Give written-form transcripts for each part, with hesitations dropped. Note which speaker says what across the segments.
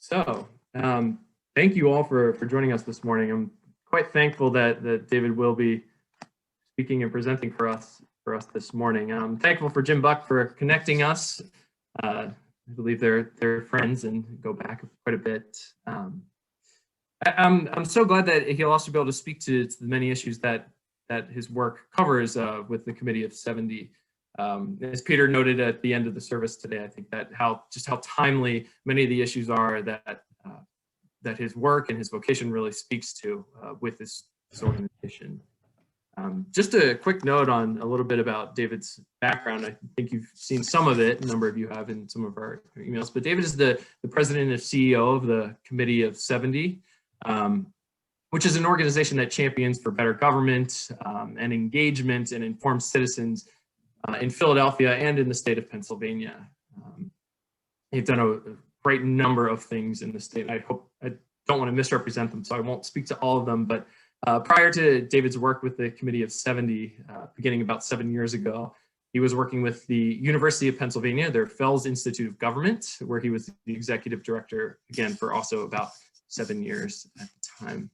Speaker 1: So, thank you all for joining us this morning. I'm quite thankful that David will be speaking and presenting for us this morning. I'm thankful for Jim Buck for connecting us. I believe they're friends and go back quite a bit. I'm so glad that he'll also be able to speak to the many issues that his work covers with the Committee of 70. As Peter noted at the end of the service today, I think that how timely many of the issues are that his work and his vocation really speaks to with this organization. Just a quick note on a little bit about David's background. I think you've seen some of it, a number of you have in some of our emails, but David is the president and CEO of the Committee of 70, which is an organization that champions for better government and engagement and informed citizens in Philadelphia and in the state of Pennsylvania. They've done a great number of things in the state. I don't want to misrepresent them, so I won't speak to all of them, but prior to David's work with the Committee of 70, beginning about 7 years ago, he was working with the University of Pennsylvania, their Fels Institute of Government, where he was the executive director, again, for also about 7 years at the time.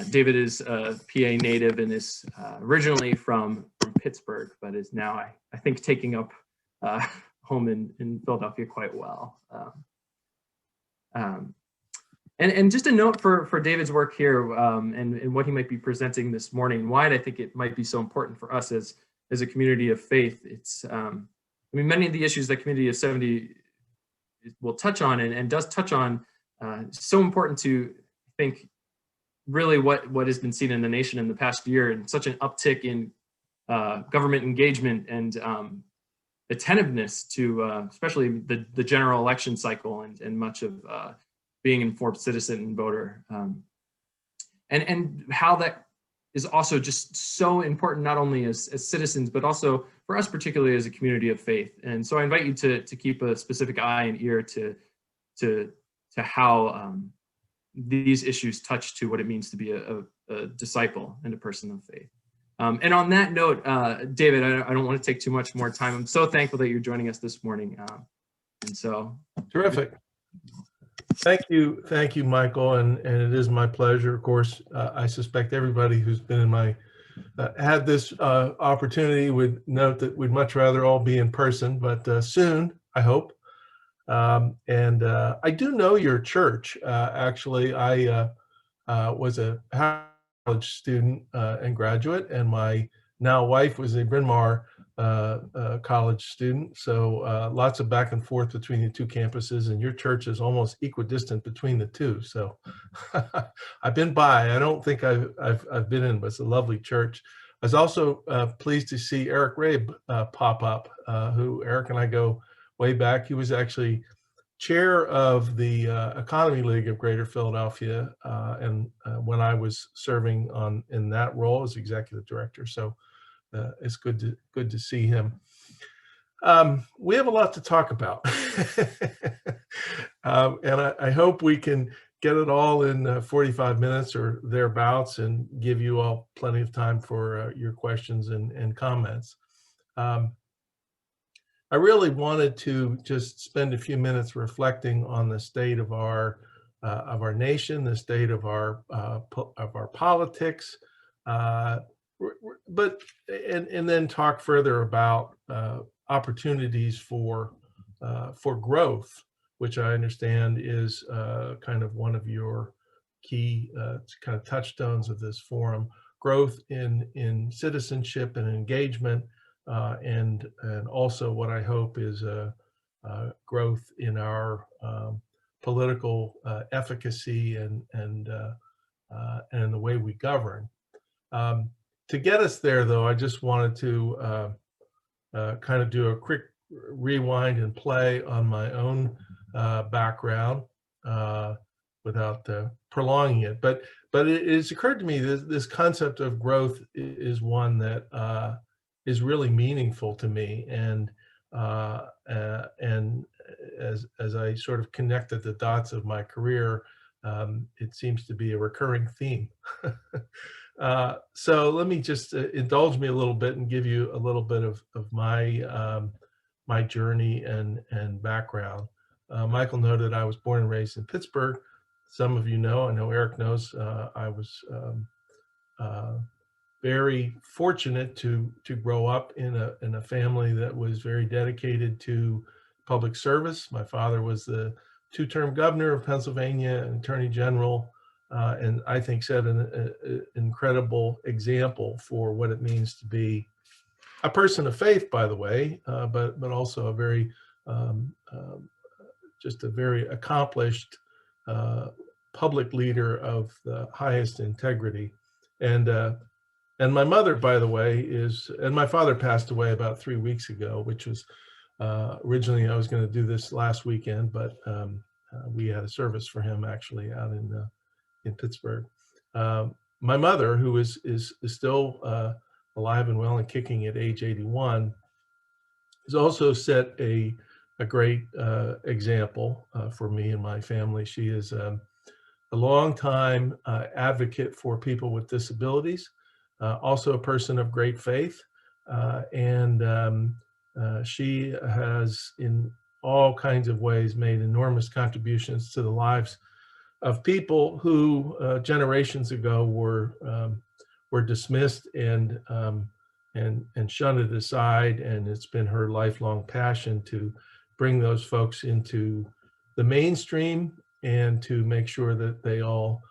Speaker 1: David is a PA native and is originally from Pittsburgh, but is now, I think, taking up home in Philadelphia quite well. And just a note for David's work here and what he might be presenting this morning, why I think it might be so important for us as a community of faith. It's, I mean, many of the issues that Community of 70 will touch on and does touch on, so important to think really what has been seen in the nation in the past year, and such an uptick in government engagement and attentiveness to especially the general election cycle and much of being an informed citizen and voter, and how that is also just so important, not only as citizens, but also for us, particularly as a community of faith. And so I invite you to keep a specific eye and ear to how these issues touch to what it means to be a disciple and a person of faith. And on that note, David, I don't want to take too much more time. I'm so thankful that you're joining us this morning. And so.
Speaker 2: Terrific. Thank you, Michael, and it is my pleasure. Of course, I suspect everybody who's been in my had this opportunity would note that we'd much rather all be in person, but soon, I hope. And I do know your church. Actually, I was a college student and graduate, and my now wife was a Bryn Mawr college student. So lots of back and forth between the two campuses, and your church is almost equidistant between the two. So I've been by. I don't think I've been in, but it's a lovely church. I was also pleased to see Eric Rabe pop up, who Eric and I go way back. He was actually chair of the Economy League of Greater Philadelphia, and when I was serving in that role as executive director. So it's good to see him. We have a lot to talk about, and I hope we can get it all in 45 minutes or thereabouts, and give you all plenty of time for your questions and comments. I really wanted to just spend a few minutes reflecting on the state of our nation, the state of our politics, but then talk further about opportunities for growth, which I understand is kind of one of your key kind of touchstones of this forum. Growth in citizenship and engagement. And also what I hope is growth in our political efficacy and the way we govern. To get us there, though, I just wanted to kind of do a quick rewind and play on my own background without prolonging it. But it's occurred to me that this concept of growth is one that is really meaningful to me, and as I sort of connected the dots of my career, it seems to be a recurring theme. So let me just indulge me a little bit and give you a little bit of my my journey and background. Michael noted I was born and raised in Pittsburgh. Some of you know, I know Eric knows, I was very fortunate to grow up in a family that was very dedicated to public service. My father was the two-term governor of Pennsylvania and attorney general, and I think set an incredible example for what it means to be a person of faith, by the way, but also a very just a very accomplished public leader of the highest integrity. And my mother, by the way, and my father passed away about 3 weeks ago, which was originally I was going to do this last weekend, but we had a service for him actually out in Pittsburgh. My mother, who is still alive and well and kicking at age 81, has also set a great example for me and my family. She is a longtime advocate for people with disabilities. Also a person of great faith, and she has in all kinds of ways made enormous contributions to the lives of people who generations ago were dismissed and shunned aside, and it's been her lifelong passion to bring those folks into the mainstream and to make sure that they all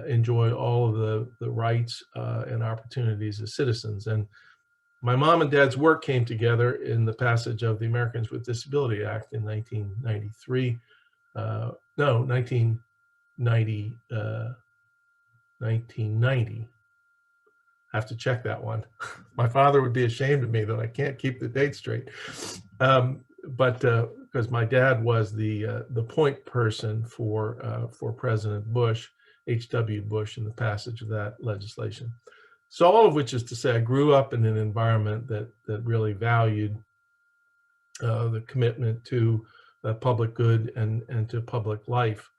Speaker 2: enjoy all of the rights and opportunities as citizens. And my mom and dad's work came together in the passage of the Americans with Disability Act in 1993. No, 1990. 1990. I have to check that one. My father would be ashamed of me that I can't keep the date straight. But because my dad was the point person for President Bush, H.W. Bush, in the passage of that legislation. So all of which is to say, I grew up in an environment that really valued the commitment to public good and to public life.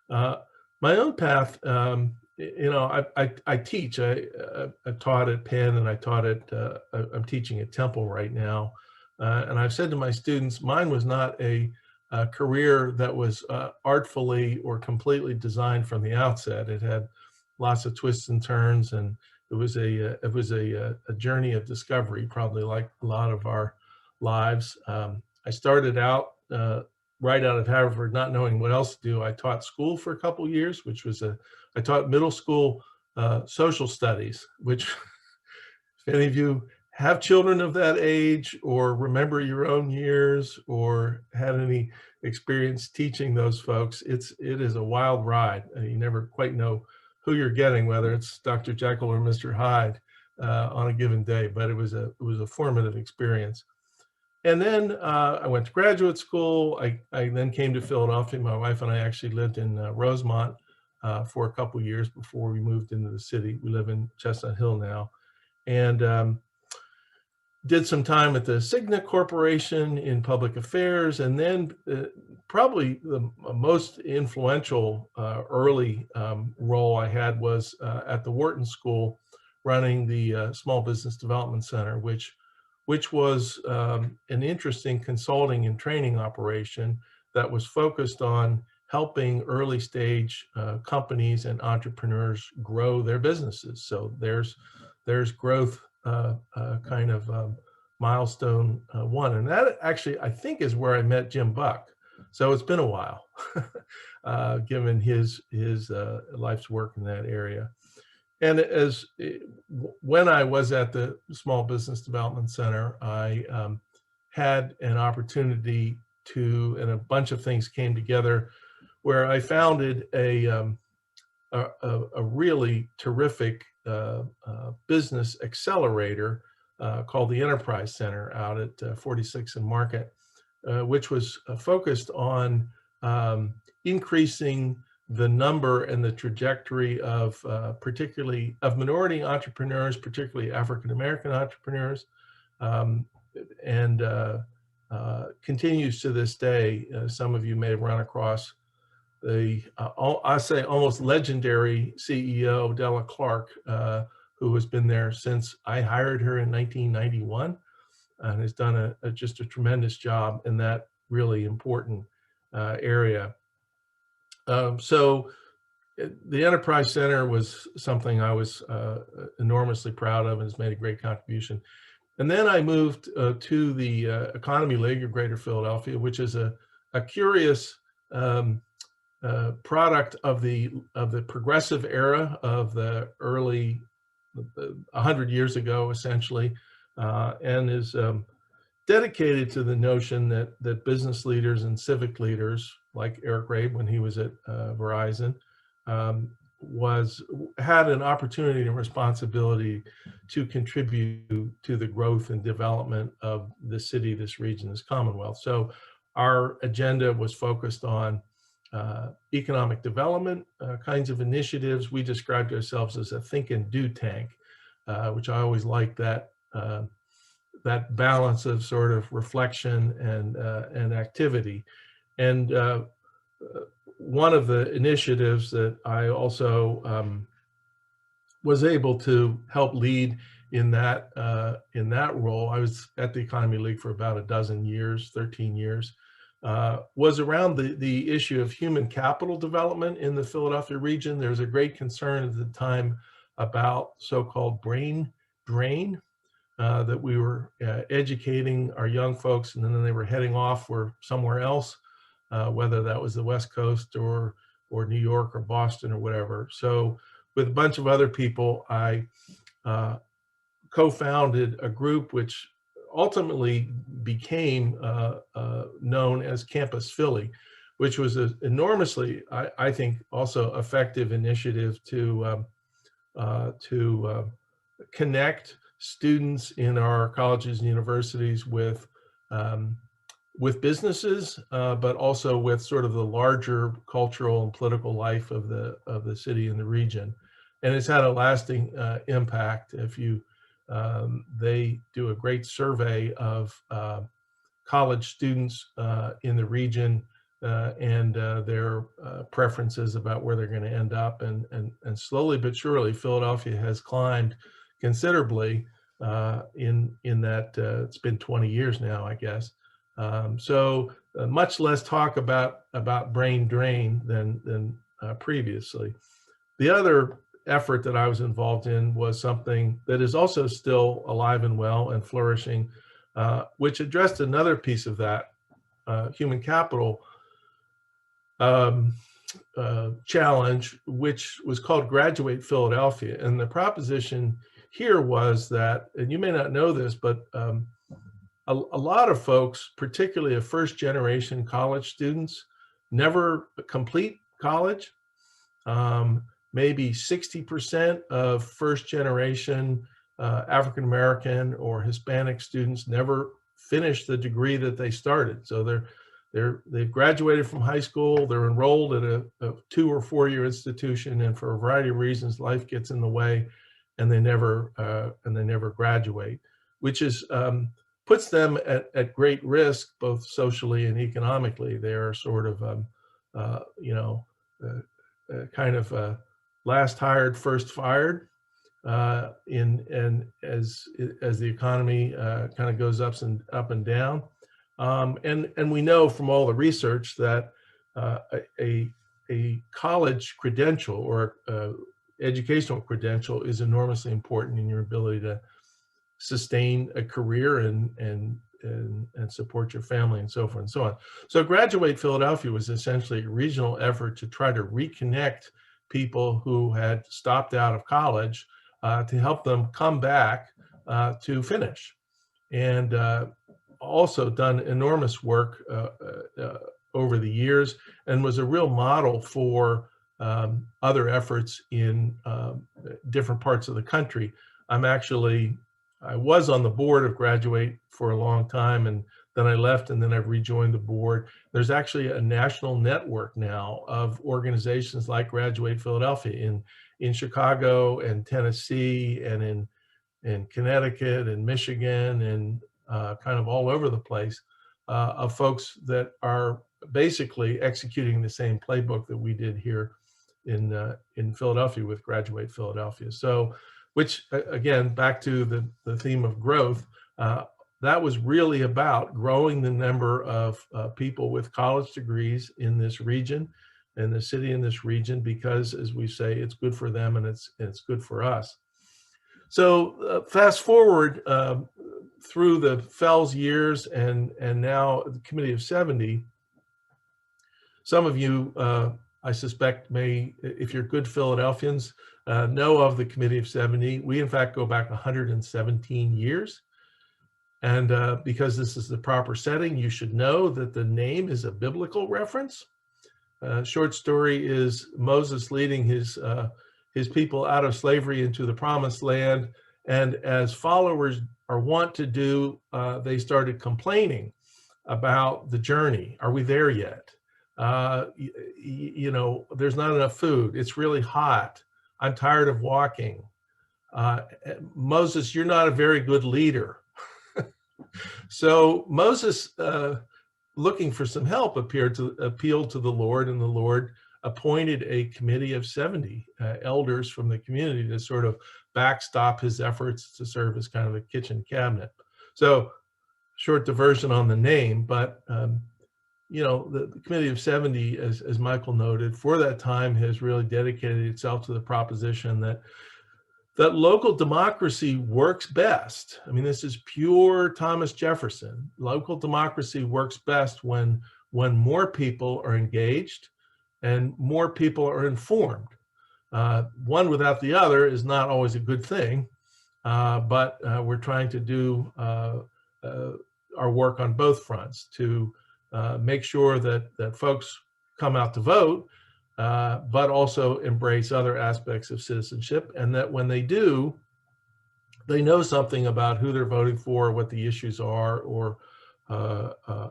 Speaker 2: My own path, you know, I teach. I taught at Penn, and I taught at, I'm teaching at Temple right now. And I've said to my students, mine was not a career that was artfully or completely designed from the outset. It had lots of twists and turns, and it was a journey of discovery, probably like a lot of our lives. I started out right out of Harvard, not knowing what else to do. I taught school for a couple of years, which was I taught middle school social studies, which if any of you have children of that age or remember your own years or had any experience teaching those folks, it is a wild ride. You never quite know who you're getting, whether it's Dr. Jekyll or Mr. Hyde on a given day, but it was a formative experience. And then I went to graduate school. I then came to Philadelphia. My wife and I actually lived in Rosemont for a couple years before we moved into the city. We live in Chestnut Hill now. And did some time at the Cigna Corporation in public affairs. And then probably the most influential early role I had was at the Wharton School, running the Small Business Development Center, which was an interesting consulting and training operation that was focused on helping early stage companies and entrepreneurs grow their businesses. So there's growth kind of milestone one. And that actually, I think, is where I met Jim Buck. So it's been a while, given his life's work in that area. And when I was at the Small Business Development Center, I had an opportunity to, and a bunch of things came together, where I founded a really terrific business accelerator called the Enterprise Center out at 46th and Market, which was focused on increasing the number and the trajectory of particularly of minority entrepreneurs, particularly African-American entrepreneurs, and continues to this day. Some of you may have run across the, I say almost legendary CEO, Della Clark, who has been there since I hired her in 1991 and has done just a tremendous job in that really important area. So the Enterprise Center was something I was enormously proud of and has made a great contribution. And then I moved to the Economy League of Greater Philadelphia, which is a curious product of the progressive era of the early 100 years ago, essentially, and is dedicated to the notion that business leaders and civic leaders, like Eric Rabe when he was at Verizon, had an opportunity and responsibility to contribute to the growth and development of the city, this region, this Commonwealth. So our agenda was focused on economic development kinds of initiatives. We described ourselves as a think and do tank, which I always liked that balance of sort of reflection and activity. And one of the initiatives that I also was able to help lead in that role, I was at the Economy League for about 13 years, was around the issue of human capital development in the Philadelphia region. There was a great concern at the time about so-called brain drain, that we were educating our young folks and then they were heading off for somewhere else, whether that was the West Coast or New York or Boston or whatever. So with a bunch of other people, I co-founded a group which ultimately became known as Campus Philly, which was an enormously, I think, also effective initiative to connect students in our colleges and universities with businesses, but also with sort of the larger cultural and political life of the city and the region. And it's had a lasting impact. If you, they do a great survey of college students in the region and their preferences about where they're going to end up. And slowly but surely, Philadelphia has climbed considerably in that. It's been 20 years now, I guess. So much less talk about brain drain than previously. The other effort that I was involved in was something that is also still alive and well and flourishing, which addressed another piece of that human capital challenge, which was called Graduate Philadelphia. And the proposition here was that, and you may not know this, but a lot of folks, particularly of first generation college students, never complete college. Maybe 60% of first generation African American or Hispanic students never finish the degree that they started. So they've graduated from high school, they're enrolled at a 2 or 4 year institution, and for a variety of reasons, life gets in the way, and they never graduate, which is puts them at great risk, both socially and economically. They are sort of kind of last hired, first fired, and as the economy kind of goes up and down. And we know from all the research that a college credential or educational credential is enormously important in your ability to sustain a career and support your family and so forth and so on. So Graduate Philadelphia was essentially a regional effort to try to reconnect people who had stopped out of college to help them come back to finish. And also done enormous work over the years and was a real model for other efforts in different parts of the country. I was on the board of Graduate for a long time, and then I left, and then I've rejoined the board. There's actually a national network now of organizations like Graduate Philadelphia in Chicago and Tennessee and in Connecticut and Michigan and kind of all over the place, of folks that are basically executing the same playbook that we did here in Philadelphia with Graduate Philadelphia. So, which again, back to the theme of growth, that was really about growing the number of people with college degrees in this region, and the city in this region, because, as we say, it's good for them and it's good for us. So fast forward through the Fells years and now the Committee of 70. Some of you, I suspect, may, if you're good Philadelphians, know of the Committee of 70. We, in fact, go back 117 years. And because this is the proper setting, you should know that the name is a biblical reference. Short story is Moses leading his people out of slavery into the promised land. And as followers are wont to do, they started complaining about the journey. Are we there yet? You know, there's not enough food. It's really hot. I'm tired of walking. Moses, you're not a very good leader. So Moses, looking for some help, appealed to the Lord, and the Lord appointed a committee of 70 elders from the community to sort of backstop his efforts to serve as kind of a kitchen cabinet. So short diversion on the name, but you know, the Committee of 70, as Michael noted, for that time has really dedicated itself to the proposition that local democracy works best. I mean, this is pure Thomas Jefferson. Local democracy works best when more people are engaged and more people are informed. One without the other is not always a good thing, but we're trying to do our work on both fronts to make sure that folks come out to vote, but also embrace other aspects of citizenship, and that when they do, they know something about who they're voting for, what the issues are, or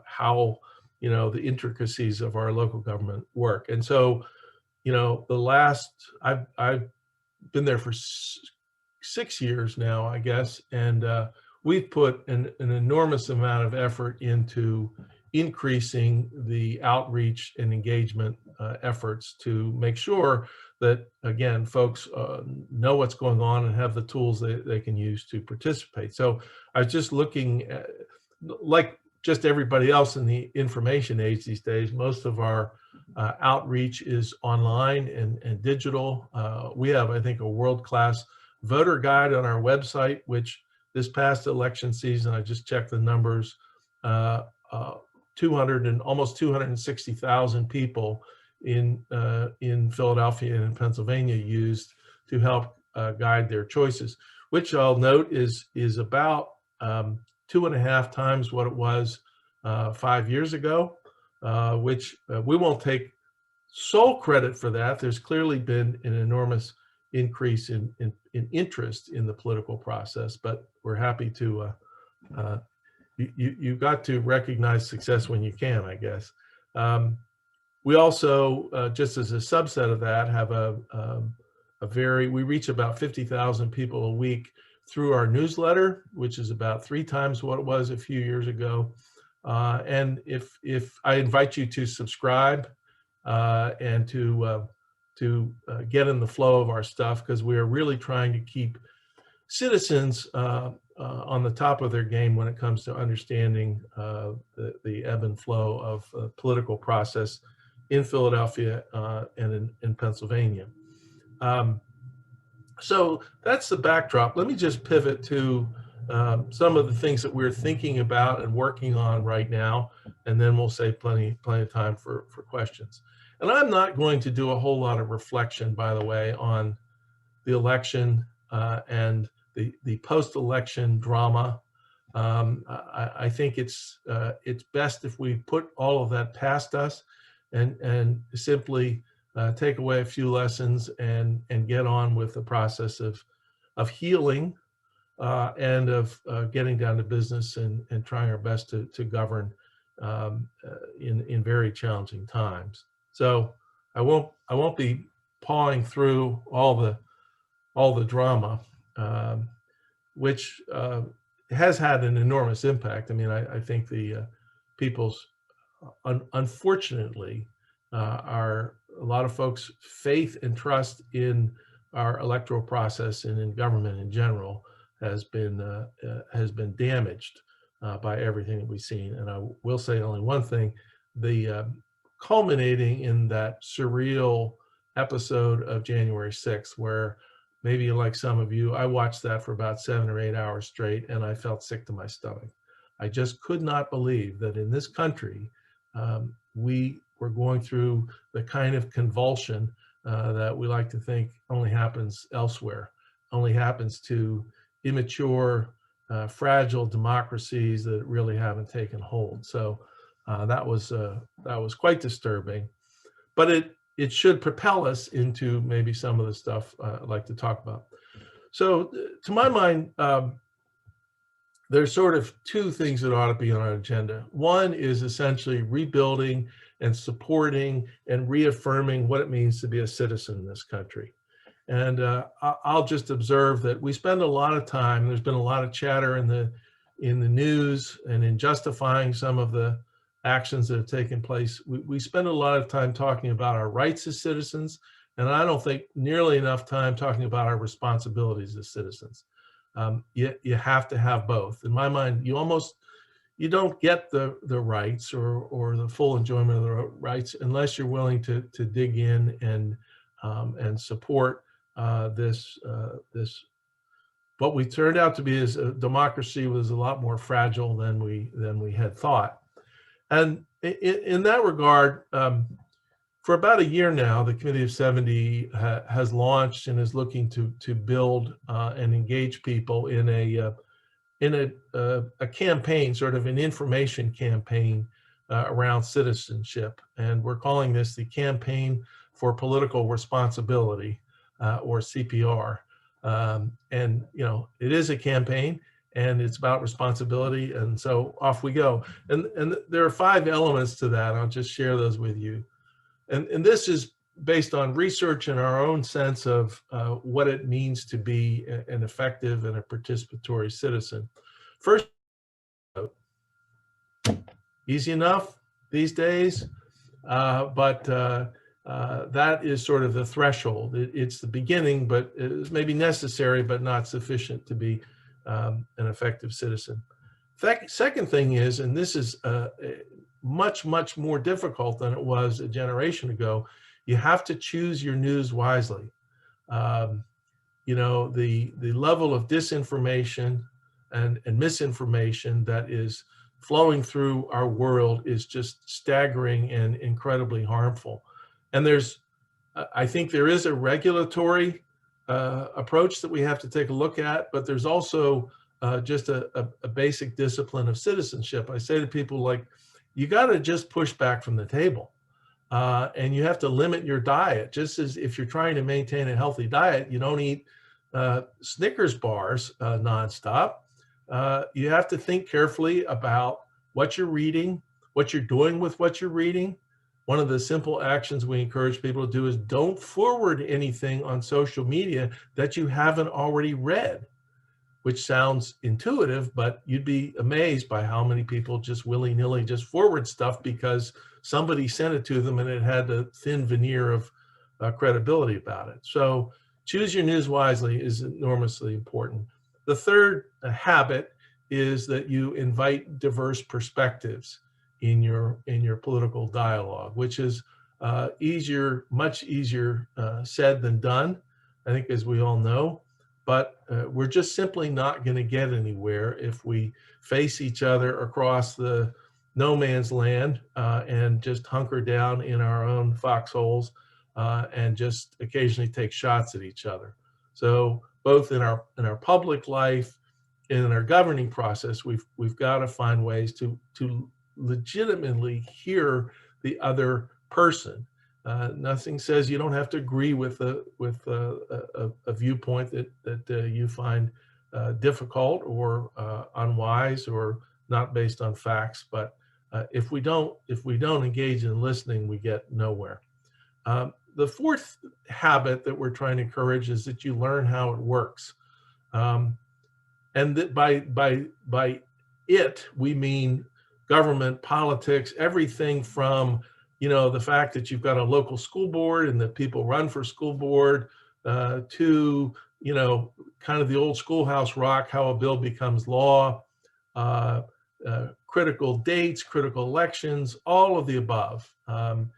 Speaker 2: how, you know, the intricacies of our local government work. And so, you know, I've been there for 6 years now, I guess, and we've put an enormous amount of effort into increasing the outreach and engagement efforts to make sure that, again, folks know what's going on and have the tools they can use to participate. So I was just looking at, like just everybody else in the information age these days, most of our outreach is online and digital. We have, I think, a world-class voter guide on our website, which this past election season, I just checked the numbers, 200 and almost 260,000 people in Philadelphia and in Pennsylvania used to help guide their choices, which I'll note is about 2.5 times what it was 5 years ago, which we won't take sole credit for that. There's clearly been an enormous increase in interest in the political process, but we're happy to you've got to recognize success when you can, I guess. We also, just as a subset of that, have we reach about 50,000 people a week through our newsletter, which is about 3 times what it was a few years ago. And if I invite you to subscribe and to get in the flow of our stuff, because we are really trying to keep citizens on the top of their game when it comes to understanding the ebb and flow of the political process in Philadelphia and in Pennsylvania. So that's the backdrop. Let me just pivot to some of the things that we're thinking about and working on right now, and then we'll save plenty of time for questions. And I'm not going to do a whole lot of reflection, by the way, on the election and the post-election drama. I think it's best if we put all of that past us and simply take away a few lessons and get on with the process of healing and of getting down to business and trying our best to govern in very challenging times. So I won't be pawing through all the drama, which has had an enormous impact. I mean, I think the people's, unfortunately, a lot of folks' faith and trust in our electoral process and in government in general has been damaged by everything that we've seen. And I will say only one thing, the culminating in that surreal episode of January 6th, where maybe like some of you, I watched that for about 7 or 8 hours straight, and I felt sick to my stomach. I just could not believe that in this country, we were going through the kind of convulsion that we like to think only happens elsewhere, only happens to immature, fragile democracies that really haven't taken hold. So that was quite disturbing, but it should propel us into maybe some of the stuff I'd like to talk about. So to my mind, there's sort of two things that ought to be on our agenda. One is essentially rebuilding and supporting and reaffirming what it means to be a citizen in this country. And I'll just observe that we spend a lot of time, there's been a lot of chatter in the news and in justifying some of the actions that have taken place. We spend a lot of time talking about our rights as citizens, and I don't think nearly enough time talking about our responsibilities as citizens. You have to have both. In my mind, you don't get the rights or the full enjoyment of the rights unless you're willing to dig in and support this what we turned out to be is a democracy was a lot more fragile than we had thought. And in that regard, for about a year now, the Committee of 70 has launched and is looking to build and engage people in a campaign, sort of an information campaign around citizenship. And we're calling this the Campaign for Political Responsibility, or CPR. And it is a campaign, and it's about responsibility, and so off we go. And there are 5 elements to that. I'll just share those with you. And this is based on research and our own sense of what it means to be an effective and a participatory citizen. First, easy enough these days, but that is sort of the threshold. It's the beginning, but it's maybe necessary, but not sufficient to be an effective citizen. Second thing is, and this is much, much more difficult than it was a generation ago, you have to choose your news wisely. The level of disinformation and misinformation that is flowing through our world is just staggering and incredibly harmful. And I think there is a regulatory approach that we have to take a look at, but there's also just a basic discipline of citizenship. I say to people, like, you got to just push back from the table, and you have to limit your diet. Just as if you're trying to maintain a healthy diet, you don't eat Snickers bars nonstop. You have to think carefully about what you're reading, what you're doing with what you're reading. One of the simple actions we encourage people to do is don't forward anything on social media that you haven't already read, which sounds intuitive, but you'd be amazed by how many people just willy-nilly just forward stuff because somebody sent it to them and it had a thin veneer of credibility about it. So choose your news wisely is enormously important. The third habit is that you invite diverse perspectives in your political dialogue, which is much easier said than done, I think, as we all know. But we're just simply not going to get anywhere if we face each other across the no man's land and just hunker down in our own foxholes and just occasionally take shots at each other. So both in our public life and in our governing process, we've got to find ways to legitimately hear the other person. Nothing says you don't have to agree with a viewpoint that you find difficult or unwise or not based on facts. But if we don't engage in listening, we get nowhere. The fourth habit that we're trying to encourage is that you learn how it works, and that by it we mean government, politics, everything from the fact that you've got a local school board and that people run for school board to, kind of the old schoolhouse rock, how a bill becomes law, critical dates, critical elections, all of the above. And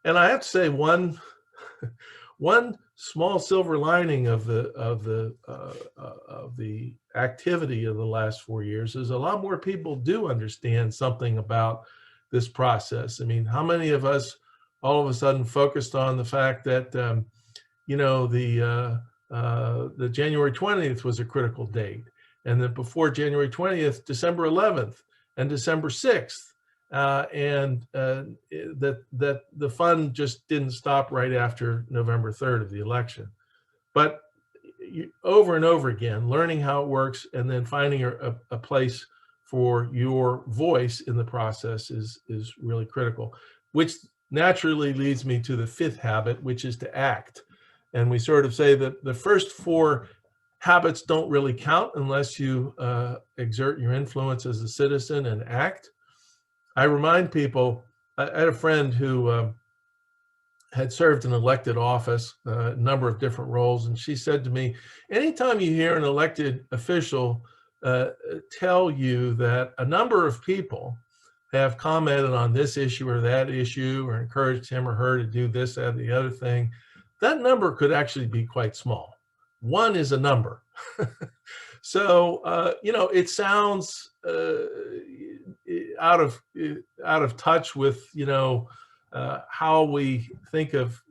Speaker 2: I have to say, one small silver lining of the activity of the last 4 years is a lot more people do understand something about this process. I mean, how many of us all of a sudden focused on the fact that the January 20th was a critical date, and that before January 20th, December 11th and December 6th, that the fun just didn't stop right after November 3rd of the election. But over and over again, learning how it works and then finding a place for your voice in the process is really critical, which naturally leads me to the fifth habit, which is to act. And we sort of say that the first four habits don't really count unless you exert your influence as a citizen and act. I remind people, I had a friend who had served an elected office, a number of different roles, and she said to me, anytime you hear an elected official tell you that a number of people have commented on this issue or that issue or encouraged him or her to do this, that, the other thing, that number could actually be quite small. One is a number. So, it sounds out of touch with, how we think of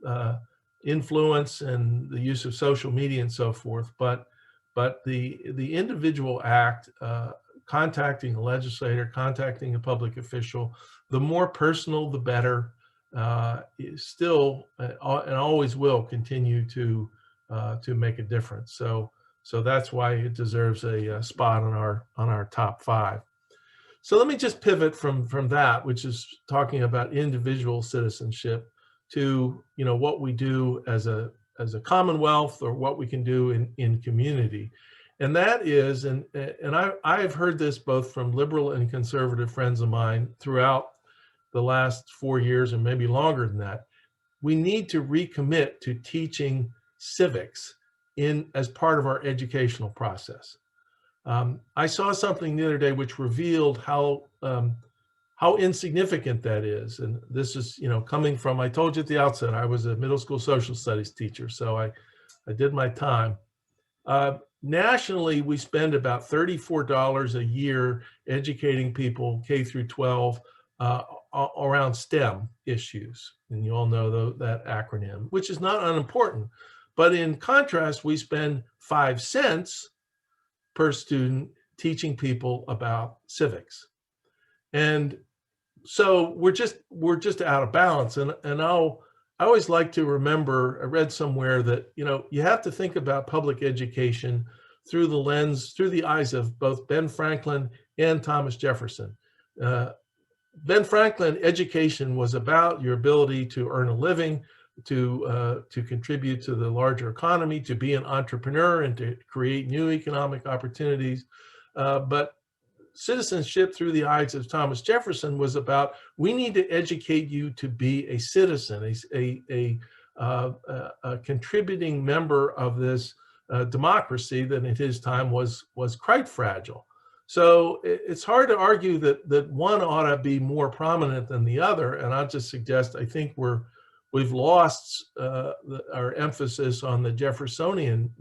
Speaker 2: influence and the use of social media and so forth. But the individual act, contacting a legislator, contacting a public official, the more personal, the better. Is still and always will continue to make a difference. So that's why it deserves a spot on our top 5. So let me just pivot from that, which is talking about individual citizenship, to what we do as a commonwealth, or what we can do in community. And that is, and I've heard this both from liberal and conservative friends of mine throughout the last 4 years, and maybe longer than that, we need to recommit to teaching civics as part of our educational process. I saw something the other day which revealed how insignificant that is. And this is, coming from, I told you at the outset, I was a middle school social studies teacher, so I did my time. Nationally, we spend about $34 a year educating people K through 12 around STEM issues. And you all know that acronym, which is not unimportant. But in contrast, we spend 5 cents per student teaching people about civics. And so we're just out of balance. And I always like to remember, I read somewhere that, you have to think about public education through the eyes of both Ben Franklin and Thomas Jefferson. Ben Franklin, education was about your ability to earn a living, to contribute to the larger economy, to be an entrepreneur, and to create new economic opportunities. But citizenship through the eyes of Thomas Jefferson was about, we need to educate you to be a citizen, a contributing member of this democracy that in his time was quite fragile. So it's hard to argue that one ought to be more prominent than the other. And I'll just suggest, I think we've lost our emphasis on the Jeffersonian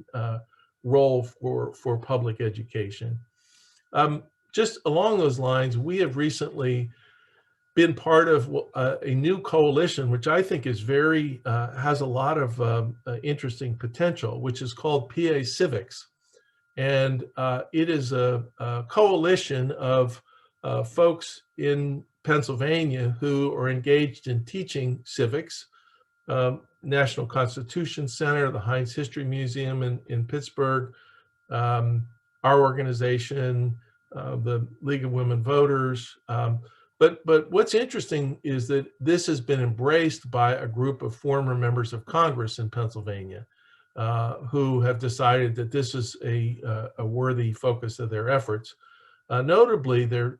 Speaker 2: role for public education. Just along those lines, we have recently been part of a new coalition, which I think is has a lot of interesting potential, which is called PA Civics. And it is a coalition of folks in Pennsylvania who are engaged in teaching civics. National Constitution Center, the Heinz History Museum in Pittsburgh, our organization, the League of Women Voters. But what's interesting is that this has been embraced by a group of former members of Congress in Pennsylvania who have decided that this is a worthy focus of their efforts. Notably, their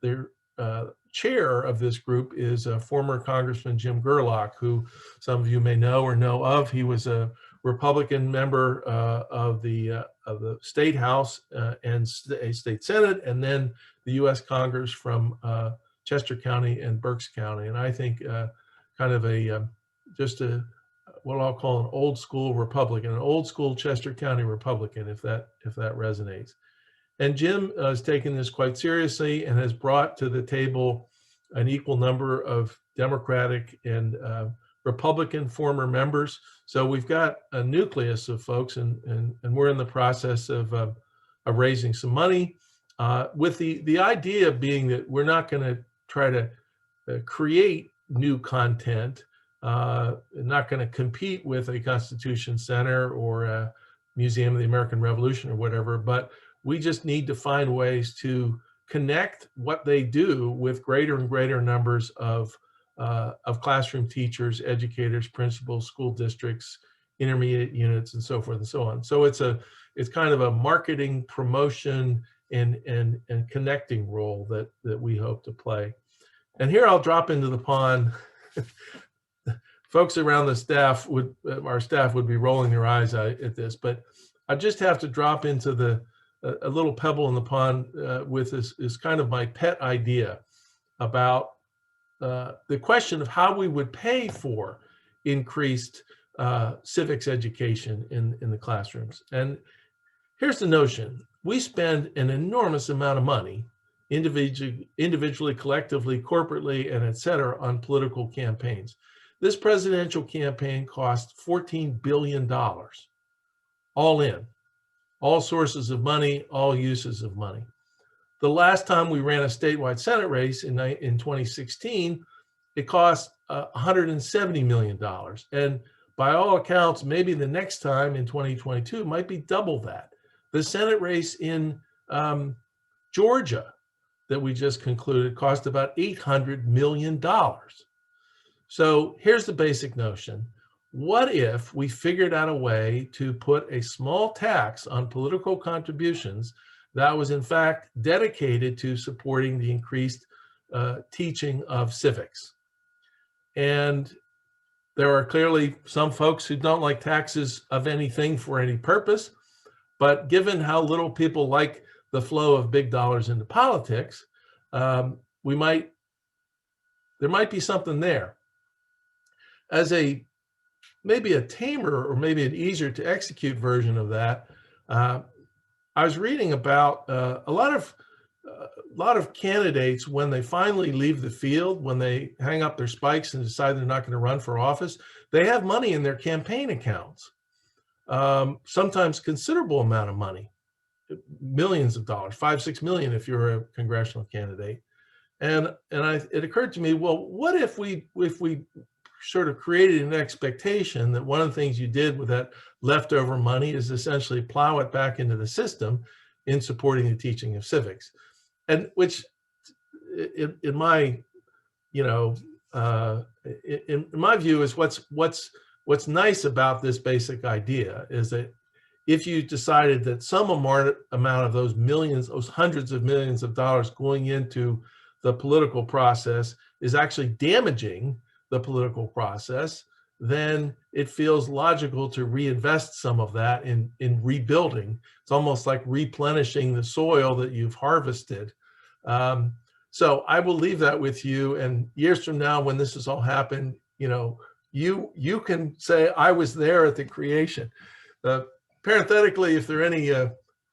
Speaker 2: chair of this group is former Congressman Jim Gerlach, who some of you may know or know of. He was a Republican member of the state house and a state senate, and then the U.S. Congress from Chester County and Berks County. And I think kind of just a what I'll call an old school Republican, an old school Chester County Republican, if that resonates. And Jim has taken this quite seriously and has brought to the table an equal number of Democratic and Republican former members. So we've got a nucleus of folks, and we're in the process of raising some money, with the idea being that we're not going to try to create new content, not going to compete with a Constitution Center or a Museum of the American Revolution or whatever, but we just need to find ways to connect what they do with greater and greater numbers of classroom teachers, educators, principals, school districts, intermediate units, and so forth and so on. So it's kind of a marketing, promotion, and connecting role that we hope to play. And here I'll drop into the pond. Folks around the staff our staff would be rolling their eyes at this, but I just have to drop into a little pebble in the pond with this is kind of my pet idea about the question of how we would pay for increased civics education in the classrooms. And here's the notion. We spend an enormous amount of money individually, collectively, corporately, and et cetera, on political campaigns. This presidential campaign cost $14 billion, all in, all sources of money, all uses of money. The last time we ran a statewide Senate race in 2016, it cost $170 million. And by all accounts, maybe the next time in 2022 might be double that. The Senate race in Georgia that we just concluded cost about $800 million. So here's the basic notion. What if we figured out a way to put a small tax on political contributions that was in fact dedicated to supporting the increased teaching of civics? And there are clearly some folks who don't like taxes of anything for any purpose, but given how little people like the flow of big dollars into politics, there might be something there. As maybe a tamer or maybe an easier to execute version of that, I was reading about a lot of candidates, when they finally leave the field, when they hang up their spikes and decide they're not going to run for office, they have money in their campaign accounts, sometimes considerable amount of money, millions of dollars, 5-6 million if you're a congressional candidate. And it occurred to me, well, what if we sort of created an expectation that one of the things you did with that leftover money is essentially plow it back into the system in supporting the teaching of civics, and which in my view is what's nice about this basic idea is that if you decided that some amount of those millions, those hundreds of millions of dollars going into the political process is actually damaging the political process, then it feels logical to reinvest some of that in rebuilding. It's almost like replenishing the soil that you've harvested. So I will leave that with you. And years from now, when this has all happened, you can say, I was there at the creation. Parenthetically, if there are any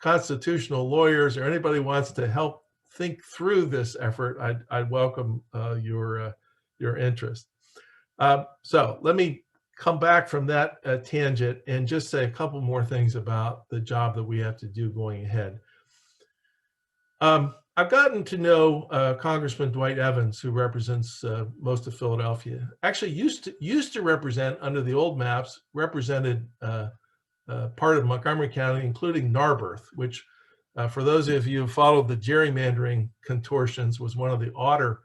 Speaker 2: constitutional lawyers or anybody wants to help think through this effort, I'd welcome your interest. So let me come back from that tangent and just say a couple more things about the job that we have to do going ahead. I've gotten to know Congressman Dwight Evans, who represents most of Philadelphia. Actually used to represent, under the old maps, represented part of Montgomery County, including Narberth, which for those of you who followed the gerrymandering contortions was one of the odder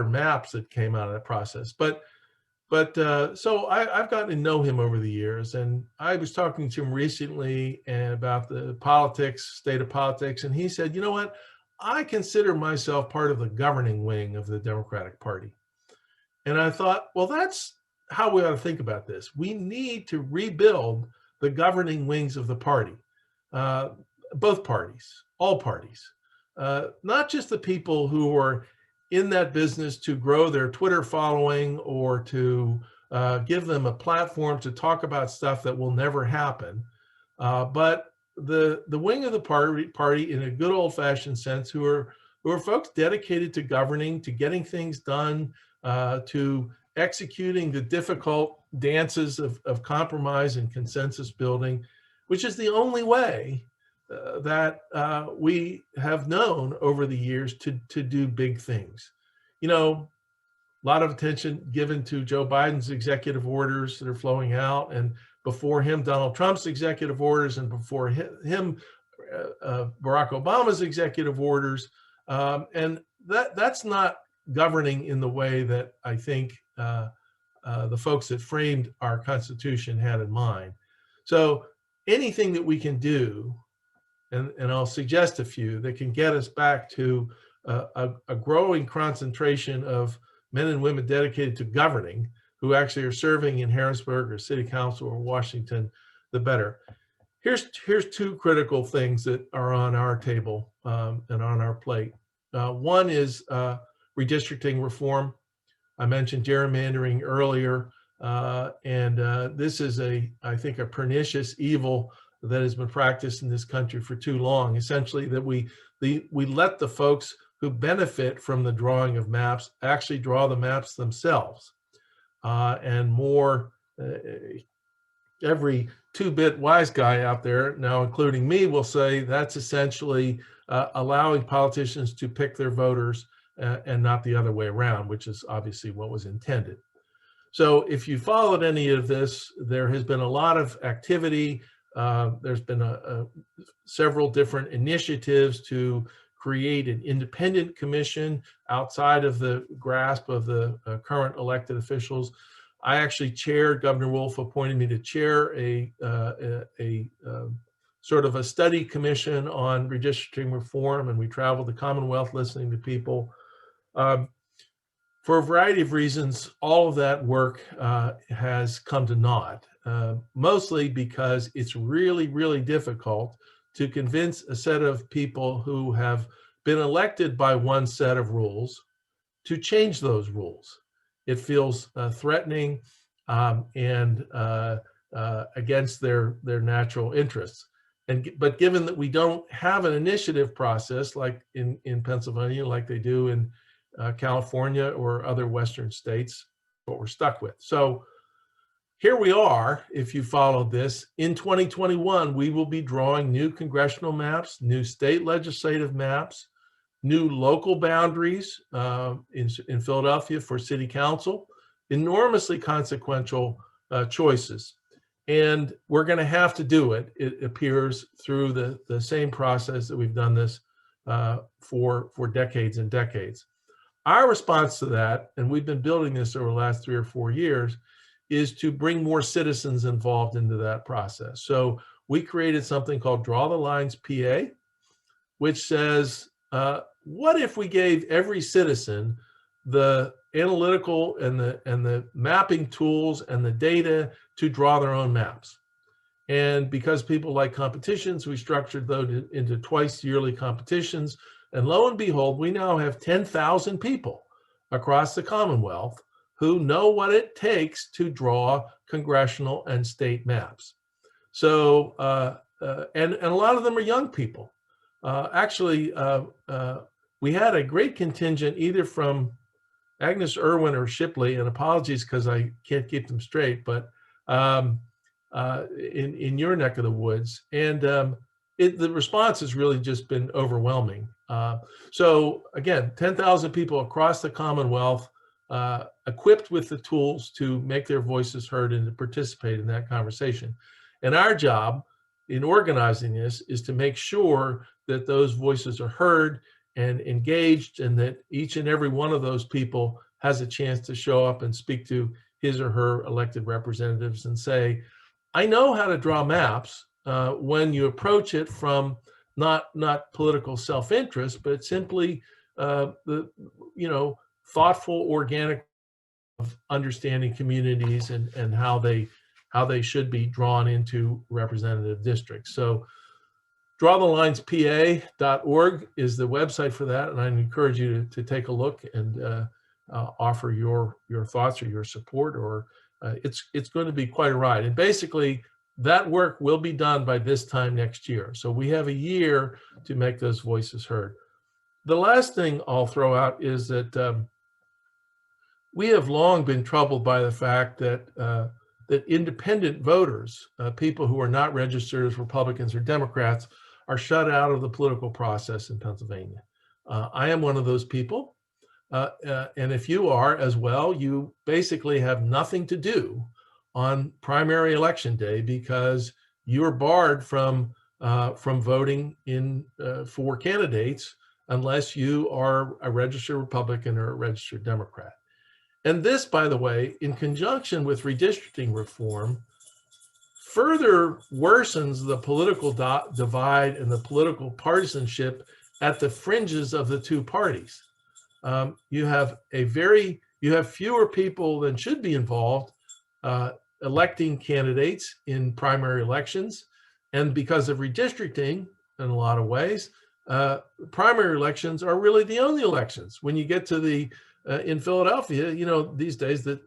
Speaker 2: maps that came out of that process. So I've gotten to know him over the years, and I was talking to him recently about the state of politics, and he said, you know what, I consider myself part of the governing wing of the Democratic Party. And I thought, well, that's how we ought to think about this. We need to rebuild the governing wings of the party, uh, both parties, all parties, not just the people who are in that business to grow their Twitter following or to give them a platform to talk about stuff that will never happen, but the wing of the party in a good old-fashioned sense, who are folks dedicated to governing, to getting things done, to executing the difficult dances of compromise and consensus building, which is the only way that we have known over the years to do big things. You know, a lot of attention given to Joe Biden's executive orders that are flowing out, and before him, Donald Trump's executive orders, and before him, Barack Obama's executive orders. And that's not governing in the way that I think the folks that framed our Constitution had in mind. So anything that we can do, and I'll suggest a few, that can get us back to a growing concentration of men and women dedicated to governing, who actually are serving in Harrisburg or City Council or Washington, the better. Here's two critical things that are on our table and on our plate. One is redistricting reform. I mentioned gerrymandering earlier, and this is I think, a pernicious evil that has been practiced in this country for too long. Essentially, that we let the folks who benefit from the drawing of maps actually draw the maps themselves, and more. Every two-bit wise guy out there, now including me, will say that's essentially allowing politicians to pick their voters and not the other way around, which is obviously what was intended. So if you followed any of this, there has been a lot of activity. There's been several different initiatives to create an independent commission outside of the grasp of the current elected officials. I actually chaired, Governor Wolf appointed me to chair a sort of a study commission on redistricting reform, and we traveled the Commonwealth listening to people. For a variety of reasons, all of that work has come to naught, mostly because it's really, really difficult to convince a set of people who have been elected by one set of rules to change those rules. It feels threatening and against their natural interests. But given that we don't have an initiative process like in Pennsylvania, like they do in California or other Western states, what we're stuck with. So here we are, if you followed this, in 2021, we will be drawing new congressional maps, new state legislative maps, new local boundaries in Philadelphia for city council, enormously consequential choices. And we're going to have to do it, it appears, through the same process that we've done this for decades and decades. Our response to that, and we've been building this over the last 3 or 4 years, is to bring more citizens involved into that process. So we created something called Draw the Lines PA, which says, what if we gave every citizen the analytical and the mapping tools and the data to draw their own maps? And because people like competitions, we structured those into twice yearly competitions. And lo and behold, we now have 10,000 people across the Commonwealth who know what it takes to draw congressional and state maps. So, and a lot of them are young people. Actually, we had a great contingent either from Agnes Irwin or Shipley, and apologies because I can't keep them straight, but in your neck of the woods. And the response has really just been overwhelming. So again, 10,000 people across the Commonwealth equipped with the tools to make their voices heard and to participate in that conversation. And our job in organizing this is to make sure that those voices are heard and engaged, and that each and every one of those people has a chance to show up and speak to his or her elected representatives and say, I know how to draw maps when you approach it from not political self-interest, but simply thoughtful, organic understanding communities and how they should be drawn into representative districts. So drawthelines.pa.org is the website for that, and I encourage you to take a look and offer your thoughts or your support, or it's going to be quite a ride. And basically, that work will be done by this time next year. So we have a year to make those voices heard. The last thing I'll throw out is that we have long been troubled by the fact that that independent voters, people who are not registered as Republicans or Democrats, are shut out of the political process in Pennsylvania. I am one of those people. And if you are as well, you basically have nothing to do on primary election day because you're barred from voting in for candidates unless you are a registered Republican or a registered Democrat. And this, by the way, in conjunction with redistricting reform, further worsens the political divide and the political partisanship at the fringes of the two parties. You have fewer people than should be involved electing candidates in primary elections, and because of redistricting, in a lot of ways, primary elections are really the only elections. When you get to the in Philadelphia, you know, these days the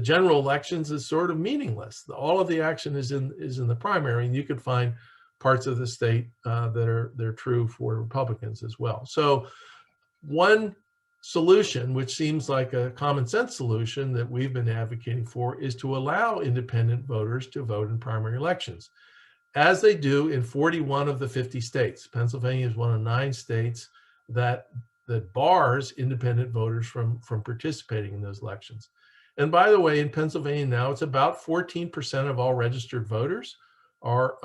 Speaker 2: general elections is sort of meaningless. All of the action is in the primary, and you could find parts of the state they're true for Republicans as well. So one solution, which seems like a common sense solution that we've been advocating for, is to allow independent voters to vote in primary elections, as they do in 41 of the 50 states. Pennsylvania is one of 9 states that bars independent voters from participating in those elections. And by the way, in Pennsylvania now, it's about 14% of all registered voters are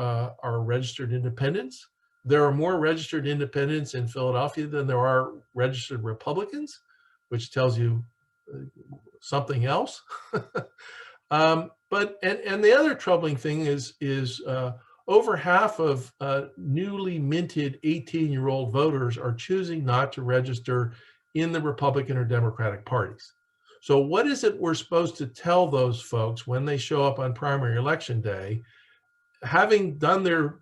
Speaker 2: registered independents. There are more registered independents in Philadelphia than there are registered Republicans, which tells you something else. But the other troubling thing is over half of newly minted 18-year-old voters are choosing not to register in the Republican or Democratic parties. So what is it we're supposed to tell those folks when they show up on primary election day, having done their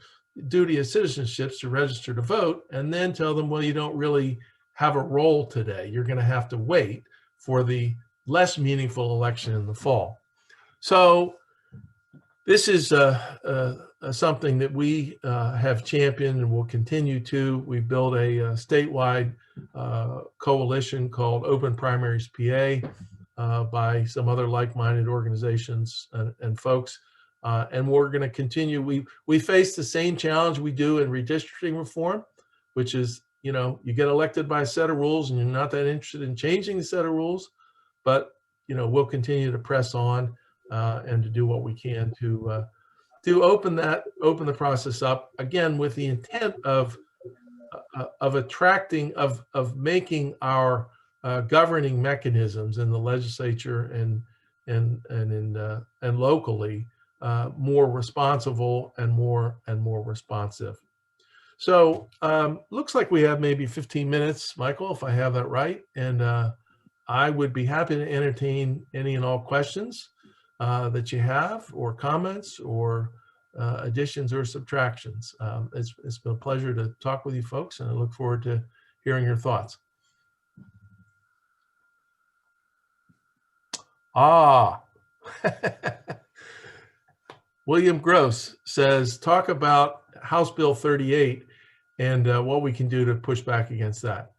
Speaker 2: duty as citizenships to register to vote, and then tell them, well, you don't really have a role today. You're going to have to wait for the less meaningful election in the fall. So this is something that we have championed and will continue to. We built a statewide coalition called Open Primaries PA by some other like-minded organizations and folks. And we're going to continue. We face the same challenge we do in redistricting reform, which is, you know, you get elected by a set of rules and you're not that interested in changing the set of rules, but, you know, we'll continue to press on and to do what we can to open the process up, again, with the intent of attracting, of making our governing mechanisms in the legislature and locally more responsible and more responsive. So looks like we have maybe 15 minutes, Michael, if I have that right. And I would be happy to entertain any and all questions that you have, or comments, or additions or subtractions. It's been a pleasure to talk with you folks, and I look forward to hearing your thoughts. William Gross says, talk about House Bill 38 and what we can do to push back against that.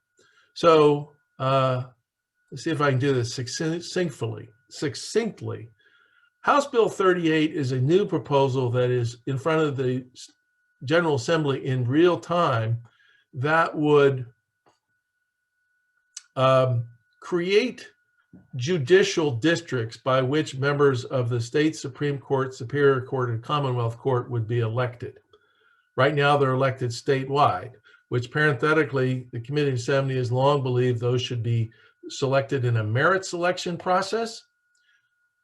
Speaker 2: So let's see if I can do this succinctly. House Bill 38 is a new proposal that is in front of the General Assembly in real time that would create judicial districts by which members of the state Supreme Court, Superior Court, and Commonwealth Court would be elected. Right now, they're elected statewide, which parenthetically, the Committee of 70 has long believed those should be selected in a merit selection process.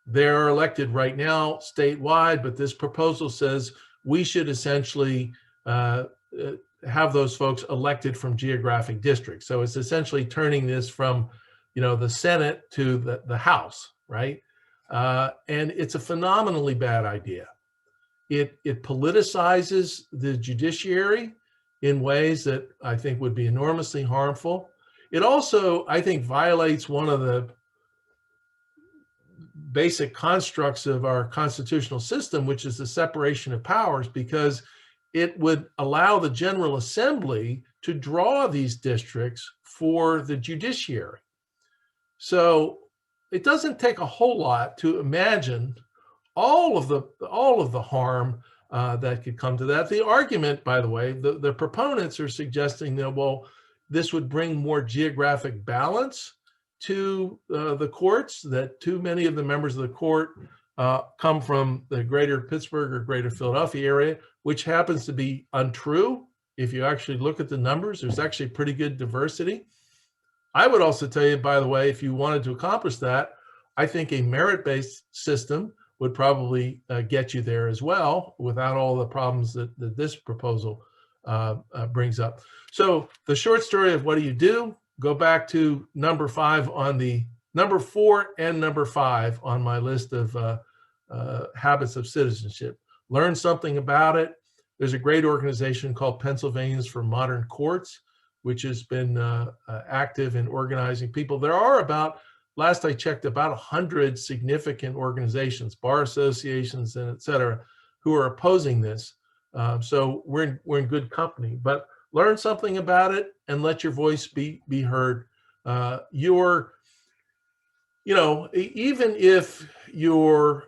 Speaker 2: They're elected right now statewide, but this proposal says we should essentially have those folks elected from geographic districts. So it's essentially turning this from, you know, the Senate to the House, right? And it's a phenomenally bad idea. It politicizes the judiciary in ways that I think would be enormously harmful. It also, I think, violates one of the basic constructs of our constitutional system, which is the separation of powers, because it would allow the General Assembly to draw these districts for the judiciary. So it doesn't take a whole lot to imagine all of the harm that could come to that. The argument, by the way, the proponents are suggesting that, well, this would bring more geographic balance to the courts, that too many of the members of the court come from the greater Pittsburgh or greater Philadelphia area, which happens to be untrue. If you actually look at the numbers, there's actually pretty good diversity. I would also tell you, by the way, if you wanted to accomplish that, I think a merit-based system would probably get you there as well, without all the problems that this proposal brings up. So the short story of what do, go back to number 4 and number 5 on my list of habits of citizenship. Learn something about it. There's a great organization called Pennsylvanians for Modern Courts, which has been active in organizing people. There are about, last I checked, about 100 significant organizations, bar associations, and et cetera, who are opposing this. So we're in good company. But learn something about it and let your voice be heard. Even if your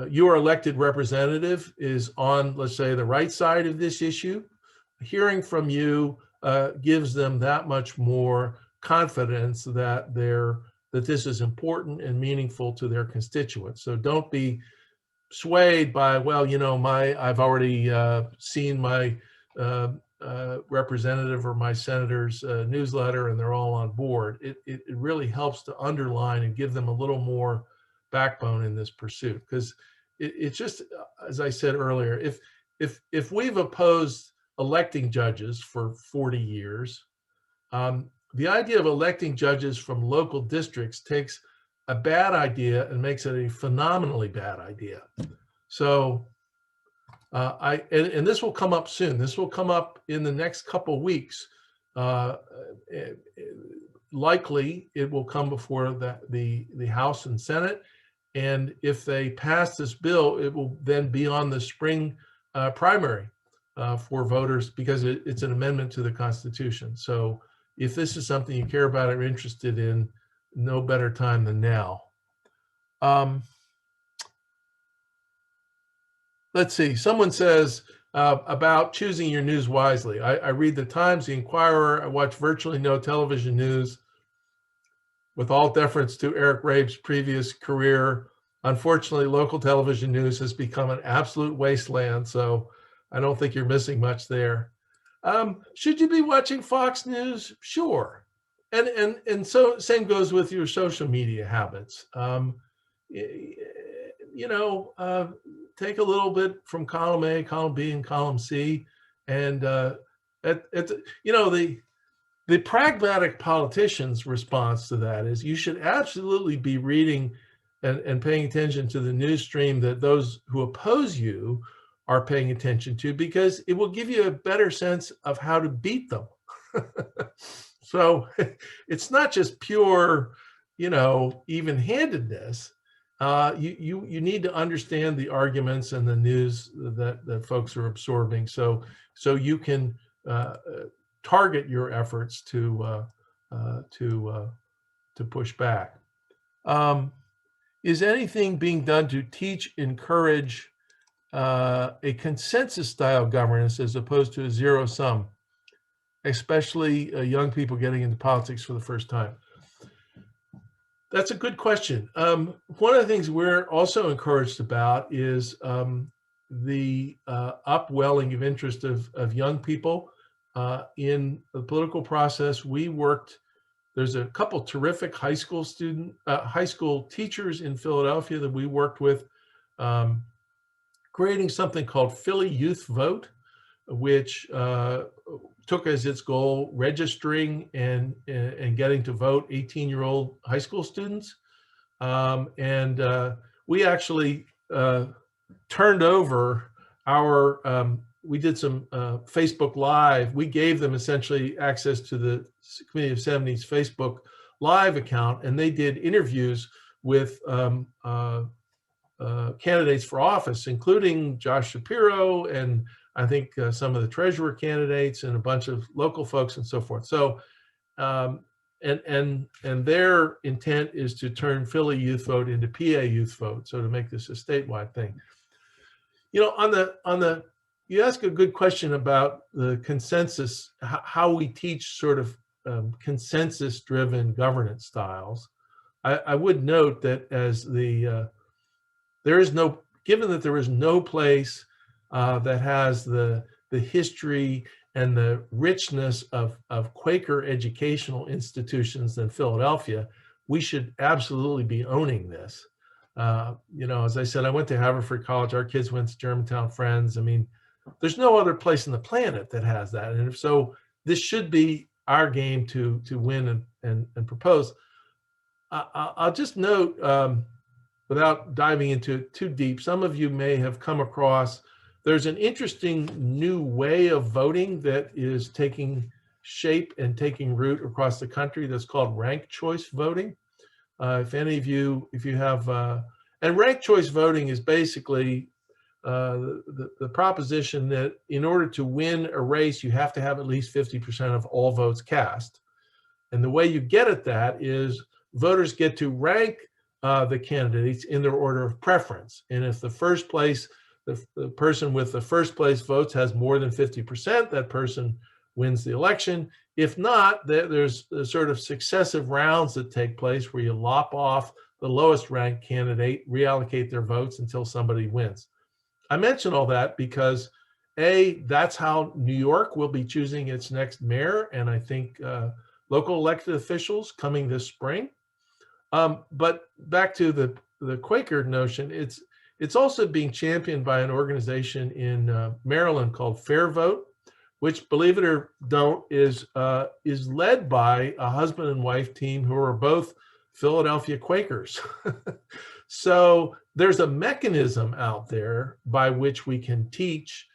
Speaker 2: elected representative is on, let's say, the right side of this issue, hearing from you gives them that much more confidence that this is important and meaningful to their constituents. So don't be swayed by, well, I've already seen my representative or my senator's newsletter and they're all on board. It really helps to underline and give them a little more backbone in this pursuit, because it's just, as I said earlier, if we've opposed electing judges for 40 years, the idea of electing judges from local districts takes a bad idea and makes it a phenomenally bad idea. So and this will come up soon. This will come up in the next couple of weeks. Likely it will come before the House and Senate. And if they pass this bill, it will then be on the spring primary for voters, because it's an amendment to the Constitution. So if this is something you care about or interested in, no better time than now. Let's see, someone says about choosing your news wisely. I read the Times, the Inquirer, I watch virtually no television news. With all deference to Eric Rabe's previous career, unfortunately, local television news has become an absolute wasteland, so I don't think you're missing much there. Should you be watching Fox News? Sure. And so same goes with your social media habits. Take a little bit from column A, column B, and column C. And the pragmatic politician's response to that is you should absolutely be reading and paying attention to the news stream that those who oppose you are paying attention to, because it will give you a better sense of how to beat them. So it's not just pure, even-handedness. You need to understand the arguments and the news that folks are absorbing, so you can target your efforts to push back. Is anything being done to teach, encourage a consensus-style governance as opposed to a zero-sum, especially young people getting into politics for the first time? That's a good question. One of the things we're also encouraged about is the upwelling of interest of young people in the political process. There's a couple terrific high school teachers in Philadelphia that we worked with, creating something called Philly Youth Vote, which took as its goal registering and getting to vote 18-year-old high school students. And we actually turned over our, we did some Facebook Live. We gave them essentially access to the Committee of 70's Facebook Live account, and they did interviews with candidates for office, including Josh Shapiro and I think some of the treasurer candidates and a bunch of local folks and so forth. So, and their intent is to turn Philly youth vote into PA youth vote, so to make this a statewide thing. You know, you ask a good question about the consensus, how we teach sort of consensus-driven governance styles. I would note that as given that there is no place that has the history and the richness of Quaker educational institutions than Philadelphia, we should absolutely be owning this. You know, as I said, I went to Haverford College. Our kids went to Germantown Friends. I mean, there's no other place on the planet that has that. And if so, this should be our game to win and propose. I'll just note, without diving into it too deep, some of you may have come across, there's an interesting new way of voting that is taking shape and taking root across the country that's called ranked choice voting. If any of you, if you have, and ranked choice voting is basically the proposition that in order to win a race, you have to have at least 50% of all votes cast. And the way you get at that is voters get to rank the candidates in their order of preference. And if the first place, the person with the first place votes has more than 50%, that person wins the election. If not, there's sort of successive rounds that take place where you lop off the lowest ranked candidate, reallocate their votes until somebody wins. I mention all that because that's how New York will be choosing its next mayor, and I think local elected officials coming this spring. But back to the Quaker notion, it's also being championed by an organization in Maryland called Fair Vote, which, believe it or don't, is led by a husband and wife team who are both Philadelphia Quakers. So there's a mechanism out there by which we can teach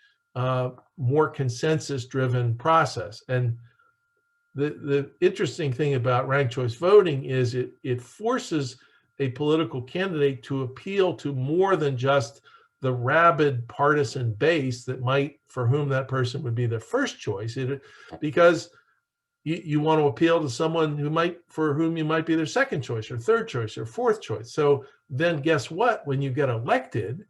Speaker 2: more consensus-driven process. And the interesting thing about ranked choice voting is it forces a political candidate to appeal to more than just the rabid partisan base that might, for whom that person would be their first choice, because you want to appeal to someone for whom you might be their second choice or third choice or fourth choice. So then guess what? When you get elected,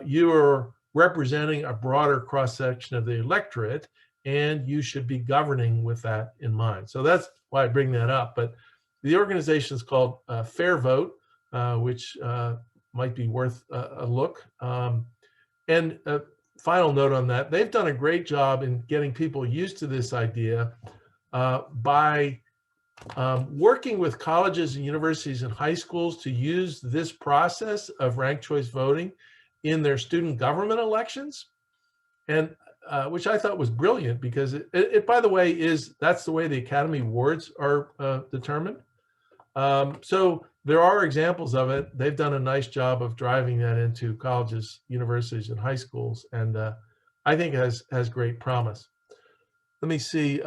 Speaker 2: you are representing a broader cross-section of the electorate, and you should be governing with that in mind. So that's why I bring that up. But the organization is called Fair Vote, which might be worth a look. And a final note on that, they've done a great job in getting people used to this idea by working with colleges and universities and high schools to use this process of ranked choice voting in their student government elections. And which I thought was brilliant because it by the way, that's the way the Academy Awards are determined. So there are examples of it. They've done a nice job of driving that into colleges, universities, and high schools, and I think it has great promise. Let me see.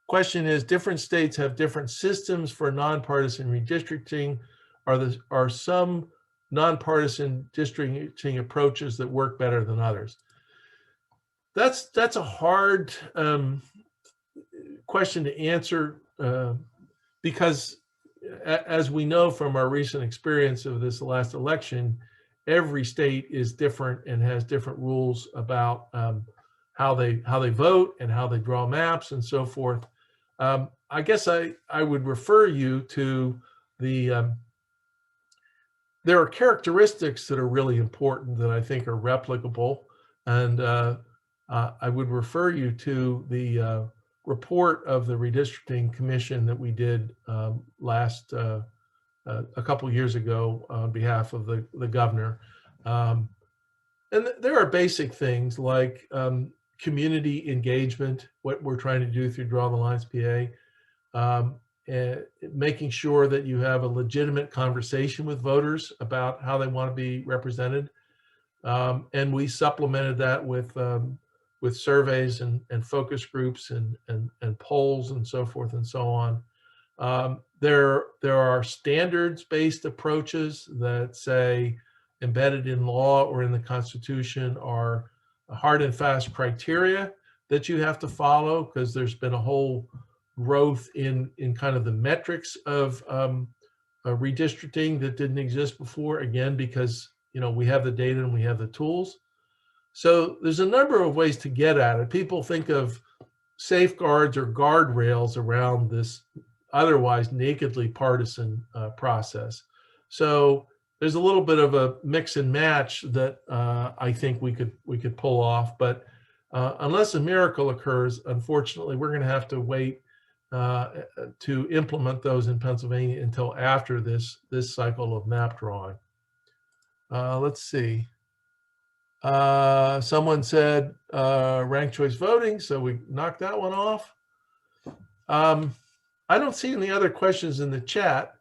Speaker 2: Question is, different states have different systems for nonpartisan redistricting. Are some nonpartisan districting approaches that work better than others? That's a hard question to answer because as we know from our recent experience of this last election, every state is different and has different rules about how they vote and how they draw maps and so forth. I guess I would refer you to there are characteristics that are really important that I think are replicable, and I would refer you to the report of the Redistricting Commission that we did a couple years ago on behalf of the governor. And there are basic things like community engagement, what we're trying to do through Draw the Lines PA, making sure that you have a legitimate conversation with voters about how they want to be represented. And we supplemented that with surveys and focus groups and polls and so forth and so on. There are standards-based approaches that say embedded in law or in the Constitution are hard and fast criteria that you have to follow, because there's been a whole growth in kind of the metrics of redistricting that didn't exist before, again, because we have the data and we have the tools. So there's a number of ways to get at it. People think of safeguards or guardrails around this otherwise nakedly partisan process. So there's a little bit of a mix and match that I think we could pull off. But unless a miracle occurs, unfortunately, we're going to have to wait to implement those in Pennsylvania until after this cycle of map drawing. Let's see. Someone said ranked choice voting, so we knocked that one off. I don't see any other questions in the chat,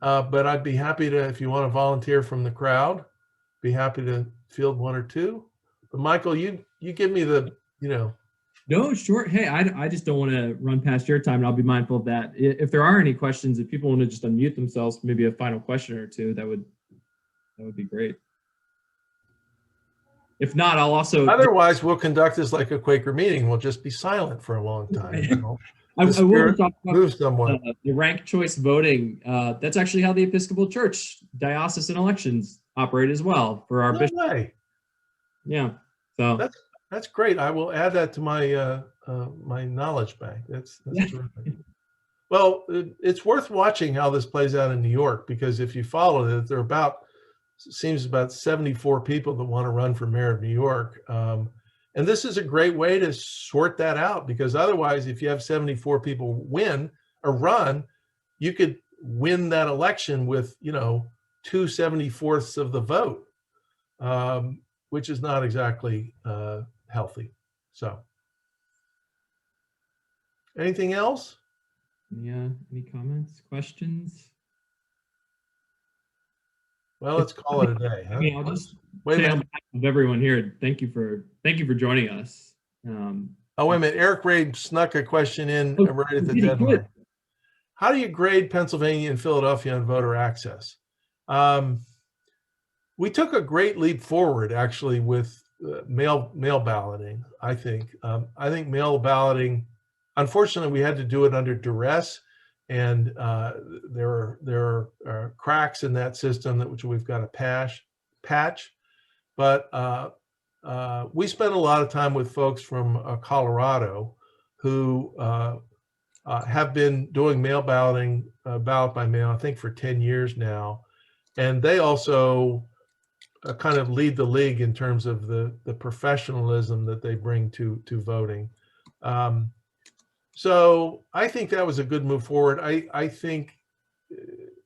Speaker 2: but I'd be happy to, if you want to volunteer from the crowd, be happy to field one or two. But Michael, you give me the,
Speaker 1: No, sure. Hey, I just don't want to run past your time, and I'll be mindful of that. If there are any questions, if people want to just unmute themselves, maybe a final question or two, that would be great. If not, I'll also.
Speaker 2: Otherwise, we'll conduct this like a Quaker meeting. We'll just be silent for a long time.
Speaker 1: I will talk about
Speaker 2: the
Speaker 1: ranked choice voting. That's actually how the Episcopal Church diocesan elections operate as well for our bishop.
Speaker 2: Way.
Speaker 1: Yeah, so
Speaker 2: that's great. I will add that to my my knowledge bank. That's terrific. Well, it's worth watching how this plays out in New York, because if you follow it, there are seems about 74 people that want to run for mayor of New York. And this is a great way to sort that out, because otherwise, if you have 74 people win or run, you could win that election with, 2/74 of the vote, which is not exactly healthy. So, anything else?
Speaker 1: Yeah, any comments, questions?
Speaker 2: Well, let's call it a day. Huh?
Speaker 1: I'll just say on behalf of everyone here, thank you for joining us.
Speaker 2: Oh, wait a minute. Eric Raid snuck a question in right at the deadline. Good. How do you grade Pennsylvania and Philadelphia on voter access? We took a great leap forward, actually, with mail balloting, I think. I think mail balloting, unfortunately, we had to do it under duress. And there are cracks in that system which we've got to patch. But we spent a lot of time with folks from Colorado who have been doing mail balloting, ballot by mail, I think for 10 years now. And they also kind of lead the league in terms of the professionalism that they bring to voting. So I think that was a good move forward. I think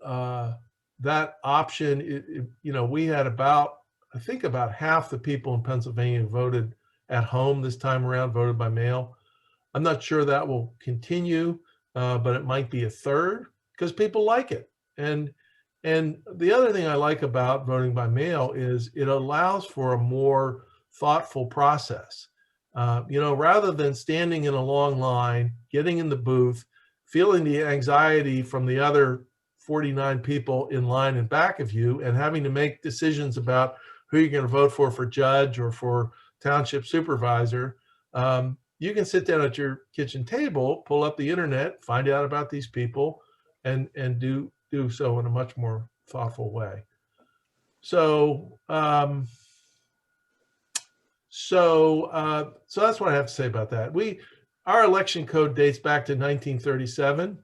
Speaker 2: that option, we had about half the people in Pennsylvania voted at home this time around, voted by mail. I'm not sure that will continue, but it might be a third, because people like it. And the other thing I like about voting by mail is it allows for a more thoughtful process. Rather than standing in a long line, getting in the booth, feeling the anxiety from the other 49 people in line in back of you, and having to make decisions about who you're going to vote for judge or for township supervisor, you can sit down at your kitchen table, pull up the internet, find out about these people, and do so in a much more thoughtful way. So, So that's what I have to say about that. Our election code dates back to 1937,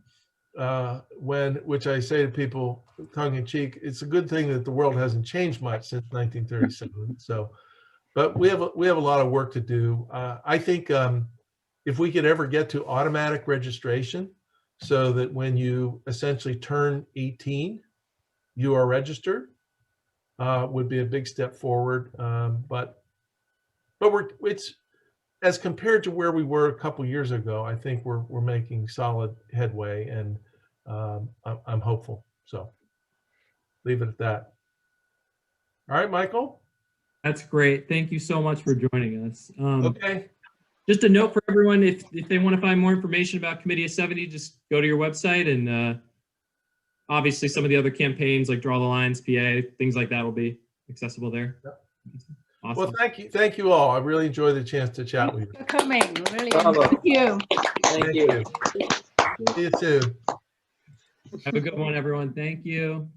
Speaker 2: which I say to people tongue in cheek, it's a good thing that the world hasn't changed much since 1937. So, but we have a lot of work to do. I think if we could ever get to automatic registration, so that when you essentially turn 18, you are registered, would be a big step forward. But it's, as compared to where we were a couple years ago, I think we're making solid headway, and I'm hopeful. So leave it at that. All right, Michael.
Speaker 1: That's great. Thank you so much for joining us.
Speaker 2: Okay.
Speaker 1: Just a note for everyone, if they want to find more information about Committee of 70, just go to your website, and obviously some of the other campaigns like Draw the Lines, PA, things like that will be accessible there.
Speaker 2: Yep.
Speaker 1: Awesome.
Speaker 2: Well, thank you all. I really enjoyed the chance to chat with you.
Speaker 3: For coming, really.
Speaker 4: Bravo.
Speaker 3: Thank you.
Speaker 4: Thank you.
Speaker 2: See you soon.
Speaker 1: Have a good one, everyone. Thank you.